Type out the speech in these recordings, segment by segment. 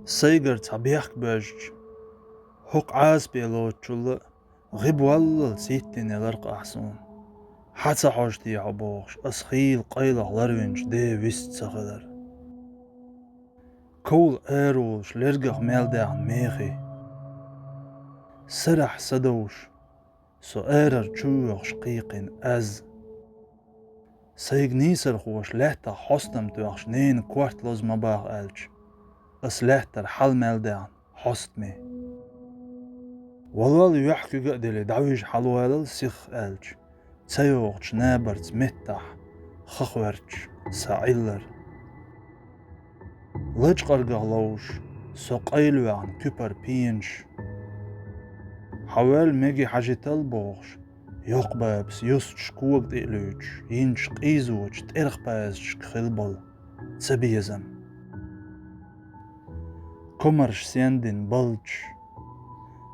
سيجر تبيخ بجج حق عاز بيلوتشل غيب والله سيتين الارق احسون حتى حوشتي عبوخش اسخيل قيلة لروينش دي ويست سخدر كول ايرولش لرقق ميلدان ميخي سرح سدوش سو ايرر تشوغ شقيقين از سيج نيسر خوش لحتا حستم توخش نين كوارت لوز مباغ الش اس لحتر حل ميلدان حست مي والله يحكي قدلي دعويش حلوالل سيخ الش تيوغش نابرت متح خخورش ساعيلر لج قرقغلوش سو قيلو عن كوبر بينش حوال ميجي حاجتال بوغش يقبابس يوستش كوغ ديلوش ينش قيزوش ترخبازش كخلبل تسبيزم كومرش سيندين بلج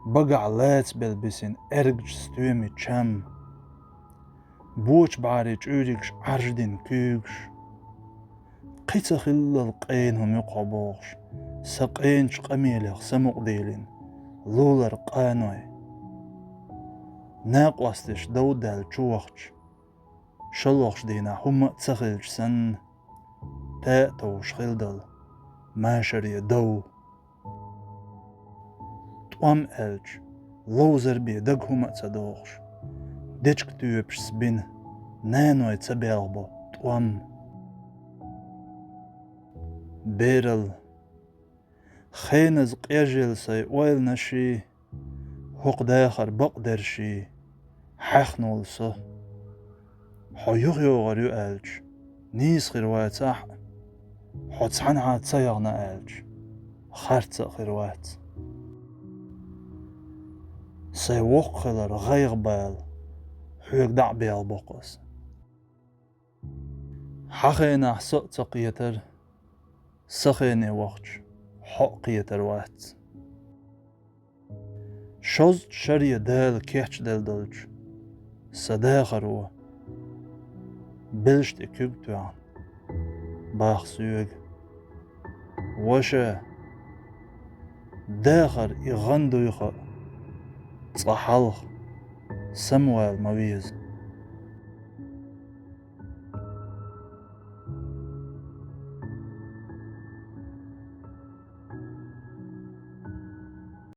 بقع لاتس بلبسين ارجش ستومي تشام بوش بعريج اوريكش عرجدين كوغش قيتا خلال قينهم يقعبوغش ساقينش قميليغ سمق ديلين لولر قانوي ناقواستش دودال چوخش شلوخش دينا هم تسخلش سن تاتوش خلدل ماشري دو توام الج لوزر بي دق هم تسدوخش ديشك توبش سبين نانوي تسبيلبو توام بيرل خينز قيجل سي ويل نشي هق داخر بقدرشي حخنول سو حيوغ يوغر يو الج نيس خيروات صح حوتسحن عاد سيغنا الج خارت خيروات سي وقلر غيغ بال حيوغ دع بيال بقص حخينا حسق تقيتر سخيني وقتش حق قيتر وات شوز شرية دال كيحش دال دلج سداخر و بلشت اكوبتوان باخ سيوغ وشا داخر يغندو يخا تصحالخ سموال مويز